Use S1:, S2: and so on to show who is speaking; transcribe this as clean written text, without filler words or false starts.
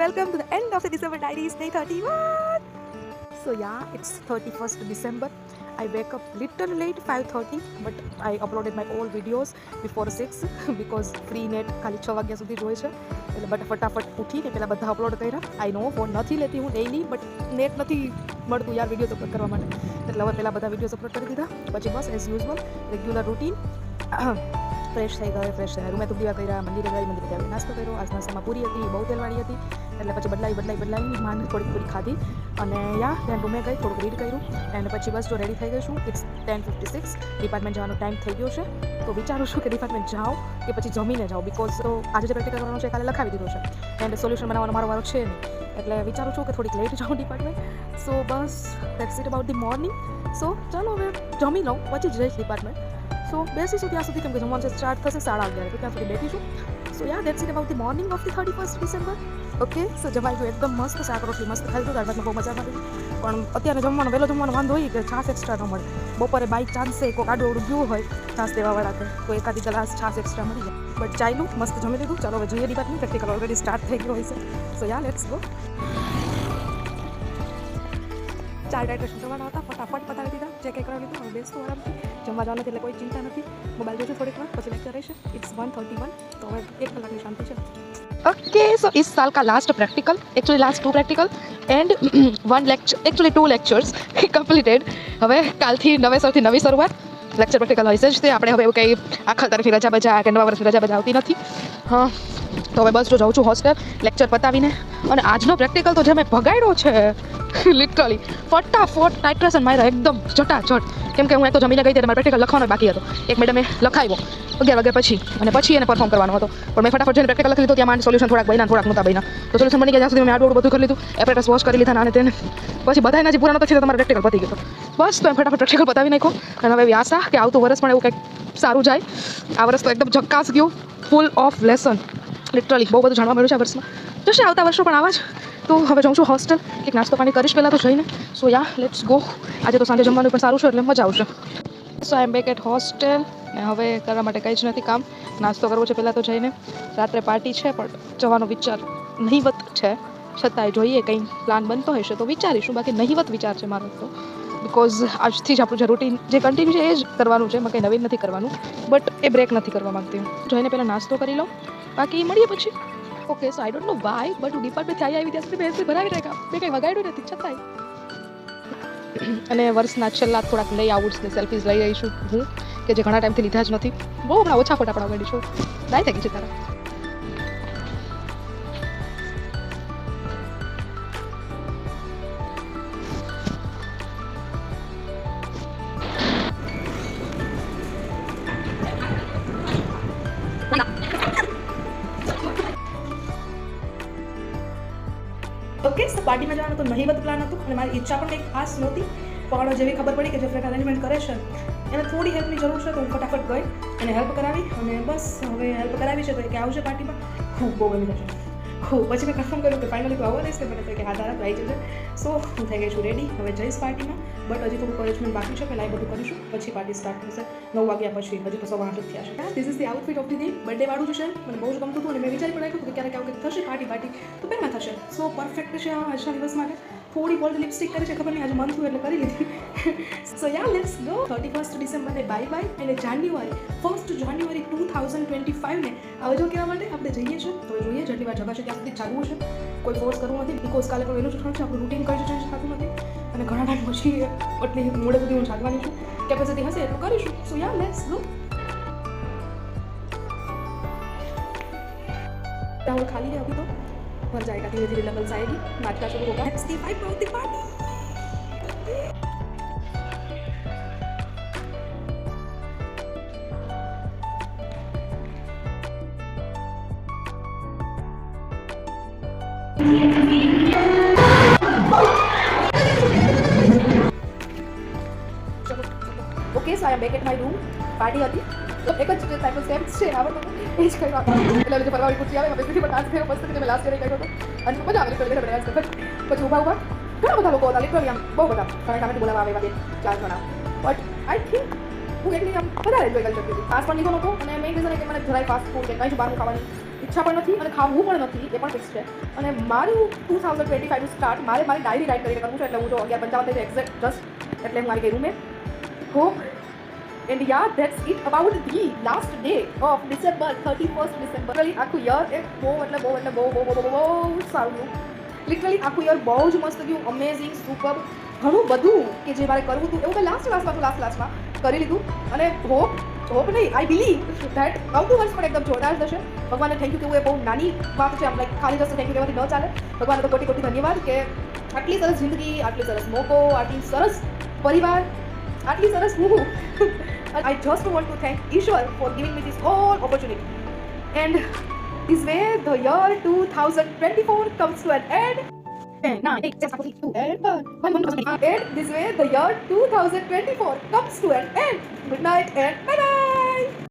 S1: welcome to the end of the December diaries, day 31. So yeah, it's 31st December. I wake up little late, 5:30, but I uploaded my old videos before 6 because free net ખાલી 6 વાગ્યા સુધી જોઈએ છે એટલે but ફટાફટ ઉઠીને પહેલાં બધા અપલોડ કર્યા. આઈ નો ફોન નથી લેતી હું ડેઈલી, બટ નેટ નથી મળતું યાર વિડીયોઝ અપલોડ કરવા માટે, એટલે હવે પહેલાં બધા વિડીયોઝ અપલોડ કરી દીધા. પછી બસ as usual regular routine fresh થઈ ગયા રૂમે તુબડીવા કર્યા, મંદિરે ગઈ, મંદિરે જઈને નાસ્તો કર્યો. આજ નાસ્તામાં પૂરી હતી, બહુ તેલવાળી હતી, એટલે પછી બદલાઈ માંડ થોડી ખાધી અને યા ત્યાં રૂમે ગઈ, થોડુંક રીડ કર્યું અને પછી બસ જો રેડી થઈ ગઈ છું. ઇટ્સ 10:56, ડિપાર્ટમેન્ટ જવાનો ટાઈમ થઈ ગયો છે. તો વિચારું છું કે ડિપાર્ટમેન્ટ જાઉં કે પછી જમીને જાઉં, બિકોઝ તો આજે જે પ્રેક્ટિકલ કરવાનું છે કાલે લખાવી દીધું છે એન્ડ સોલ્યુશન બનાવવાનો મારો વારો છે નહીં, એટલે વિચારું છું કે થોડીક લેટ જાઉં ડિપાર્ટમેન્ટ. સો બસ that's it about the morning. So ચાલો હવે જમી લઉં પછી જ જઈશ ડિપાર્ટમેન્ટ. સો બેસીશું ત્યાં સુધી, કેમ કે જમવાનું સ્ટાર્ટ થશે 11:30, તો ત્યાં સુધી બેઠીશું. So ya that's it about the morning of the 31st December. Okay, so જમાઈ ગયું એકદમ મસ્ત, શાક રોટલી મસ્ત ખાઈ દાળ ભાતમાં બહુ મજા આવી. પણ અત્યારે જમવાનું વહેલો જમવાનું વાંધો હોય કે છાશ એક્સ્ટ્રા ન મળે. બપોરે બાય ચાન્સે કોઈ આડું અવડું ગયું હોય છાશ દેવાવાળા તો એકાદી ગ્લાસ છાશ એક્સ્ટ્રા મળી જાય. બટ ચાલ્યું, મસ્ત જમી લીધું. ચાલો હવે જોઈએ ડિપાર્ટમેન્ટ, પ્રેક્ટિકલ ઓલરેડી સ્ટાર્ટ થઈ ગયો હોય છે. સો યા લેટ્સ ગો. 4 ડાયટ્રેશન કરવાના હતા, ફટાફટ પતાવી દીધા, ચેક કરાવી લીધું. હવે બેસતું આરામથી, જમવા જવાનું એટલે કોઈ ચિંતા નથી. મોબાઈલ જોઈશું થોડીક વાર, પછી લેક્ચર રહેશે. ઇટ્સ 1:31, તો હવે 1 કલાકની શાંતિ છે. ओके, सो इस साल का last practical, actually last 2 practical and 1 lecture, actually 2 lectures completed. હવે કાલથી નવેસરથી નવી શરૂઆત. લેક્ચર પ્રેક્ટિકલ હોય છે જ તે, આપણે હવે એવું કંઈ આખા તરફની રજા બજા કે નવા વર્ષની રજા બજા આવતી નથી. હા, તો હવે બસ જો જાઉં છું હોસ્ટેલ લેક્ચર પતાવીને. અને આજનો પ્રેક્ટિકલ તો જે મેં ભગાડ્યો છે લિટરલી ફટાફટ ટાઇટ્રેશન માર્યા એકદમ ઝટાઝટ, કેમ કે હું એક તો જમીને ગઈ ત્યારે મારે પ્રેક્ટિકલ લખવાનો બાકી હતો. એક મેડમે લખાવ્યો 11 વાગ્યા પછી અને પછી એને પરફોર્મ કરવાનો હતો, પણ મેં ફટાફટ જઈને પ્રેક્ટિકલ લખી લીધું. ત્યાં માંડ સોલ્યુશન થોડાક બન્યા, થોડાક નહોતા બન્યા, તો સોલ્યુશન બની ગયા ત્યાં સુધી મેં આડું બધું કરી લીધું, એપરેટસ વોશ કરી લીધા અને તેને પછી બધાના જે પૂરા નહોતા થયા તમારે પ્રેક્ટિકલ પતી ગયો. બસ તો એમ ફટાફટ પ્રેક્ટિકલ પતાવી નાખ્યો. અને હવે એવી આશા કે આવતું વર્ષ પણ એવું કંઈક સારું જાય. આ વર્ષ તો એકદમ ઝક્કાસ ગયું, ફૂલ ઓફ લેસન, લિટરલી બહુ બધું જાણવા મળ્યું છે આ વર્ષમાં. જશે આવતા વર્ષો પણ આવા જ. તો હવે જાઉં છું હોસ્ટેલ, એક નાસ્તો પાણી કરીશ પહેલાં તો જઈને. સો યા લેટ્સ ગો. આજે તો સાંજે જમવાનું પણ સારું છે એટલે મજા આવશે. સો આઈ એમ બેક એટ હોસ્ટેલ ને હવે કરવા માટે કંઈ જ નથી કામ. નાસ્તો કરવો છે પહેલાં તો જઈને. રાત્રે પાર્ટી છે પણ જવાનો વિચાર નહીવત છે, છતાંય જોઈએ કંઈ પ્લાન બનતો હશે તો વિચારીશું, બાકી નહીવત વિચાર છે મારો તો. બિકોઝ આજથી જ આપણું જે રૂટીન જે કન્ટિન્યુ છે એ જ કરવાનું છે, એમાં કંઈ નવીન નથી કરવાનું, બટ એ બ્રેક નથી કરવા માગતી હું. જઈને પહેલાં નાસ્તો કરી લઉં, બાકી મળીએ પછી. Okay, so I don't know why, but હું ડિપાર્ટમેન્ટથી આવી ત્યાં સુધી બેસી ભરાવી રાખ્યા, મેં કંઈ વગાડ્યું નથી છતાંય. અને વર્ષના છેલ્લા થોડાક લઈ આવું જ સેલ્ફીઝ લઈ રહી છું હું, કે જે ઘણા ટાઈમથી લીધા જ નથી. બહુ હમણાં ઓછા ફોટા પડાવવા માંડી છું, દાય થઈ ગઈ છે તારા. ઓકે, સો પાર્ટીમાં જવાનું તો નહીવત પ્લાન હતું અને મારી ઈચ્છા પણ કંઈ ખાસ નહોતી, પણ જેવી ખબર પડી કે જે ફ્રેન્ડ અરેન્જમેન્ટ કરે છે એને થોડી હેલ્પની જરૂર છે, તો હું ફટાફટ ગઈ અને હેલ્પ કરાવી. અને બસ હવે હેલ્પ કરાવી છે તો કે આવશે પાર્ટીમાં, ખૂબ બહુ ગમી જશે. પછી મેં કન્ફર્મ કર્યું કે ફાઇનલી તું આવવા રહેશે, મને તો કે હા દાદા આવી જશે. સો હું થઈ ગઈ છું રેડી, હવે જઈશ પાર્ટીમાં. બટ હજી થોડું અરેન્જમેન્ટ બાકી છે, પહેલાં એ બધું કરીશું પછી પાર્ટી સ્ટાર્ટ થશે 9 વાગ્યા પછી. હજી તો 8:15 થયા છે. This is the outfit of the day. Birthday વાળું જ છે, મને બહુ જ ગમતું હતું અને મેં વિચારી પણ રાખ્યું કે ક્યારેક આવું કંઈક થશે પાર્ટી તો પહેલાં થશે. સો પરફેક્ટ છે આ આજના દિવસ માટે. થોડી બોલ્ડ લિપસ્ટિક કરી છે, ખબર નહીં આજે મન થયું એટલે કરી લીધી. So ya let's go. 31st ડિસેમ્બરને બાય બાય, અને જાન્યુઆરી 1st જાન્યુઆરી 2025 ને આવજો કહેવા માટે આપણે જઈએ છીએ. તો જોઈએ જેટલી વાર જવાશે ત્યાં સુધી જાગવું છે, કોઈ ફોર્સ કરવું નથી, બિકોઝ કાલે પણ વહેલું જ છે, આપણું રૂટીન કંઈ ચેન્જ થતું નથી અને ઘણા ટાઈમ પછી એટલી મોડે સુધી હું જાગવાની છું. કેપેસિટી હશે એટલું કરીશું. સો યા લેટ્સ ગો. राहुल खाली है अभी तो, भर जाएगा धीरे धीरे, लेवल्स आएगी, नाचना शुरू होगा. Let's the vibe of the party. Okay, so I am back at my room. Party હતી તો એક જ ટાઈપનો સ્ટેપ્સ છે આવડતો એ જ કર્યો. એટલે જે ફરવાળી ખુરશી આવે બેસી પણ ડાન્સ કર્યો મસ્ત રીતે મેં લાસ્ટ યર કર્યો હતો અને મજા આવે લિટરલી ડાન્સ કરે. પછી ઊભા ઘણા બધા લોકો હતા, લિટરલી આમ બહુ બધા ઘણા સામેથી બોલાવવા આવે એવા 2-4 જણા. બટ આઈ થિંક હું એટલી આમ વધારે એન્જોય કરી શકતી હતી. ફાસ્ટ પણ લીધો નહોતો અને મેઇન રીઝન એ કે મને જરાય ફાસ્ટ ફૂડ કે કંઈ જ બહારનું ખાવાની ઈચ્છા પણ નથી અને ખાવું પણ નથી, એ પણ ફિક્સ છે. અને મારું 2025નું સ્ટાર્ટ મારી ડાયરી રાઇટ કરીને કરવું છે. એટલે હું જો 11:55 થઈ એક્ઝેક્ટ જસ્ટ એટલે હું આવી ગઈ રૂમે. Hope and ya that's it about the last day of December, 31st December. Literally આખું યર એ બહુ સારું ગયું. લિટરલી આખું યર બહુ જ મસ્ત ગયું, અમેઝિંગ, સુપર. ઘણું બધું કે જે મારે કરવું હતું એવું મેં લાસ્ટમાં કરી લીધું. અને હોપ નહીં, આઈ બિલીવ ધેટ આવતું વર્ષ પણ એકદમ જોરદાર જશે. ભગવાનને થેન્ક યુ કહેવું એ બહુ નાની વાત છે. આમ લાઈક ખાલી જશે થેન્ક યુ કહેવાથી ન ચાલે. ભગવાનને તો કોટી ધન્યવાદ કે આટલી સરસ જિંદગી, આટલી સરસ મોકો, આટલી સરસ પરિવાર, આટલી સરસ હું. I just want to thank Ishwar for giving me this whole opportunity. And this way the year 2024 comes to an end. And this way the year 2024 comes to an end. Good night and bye bye.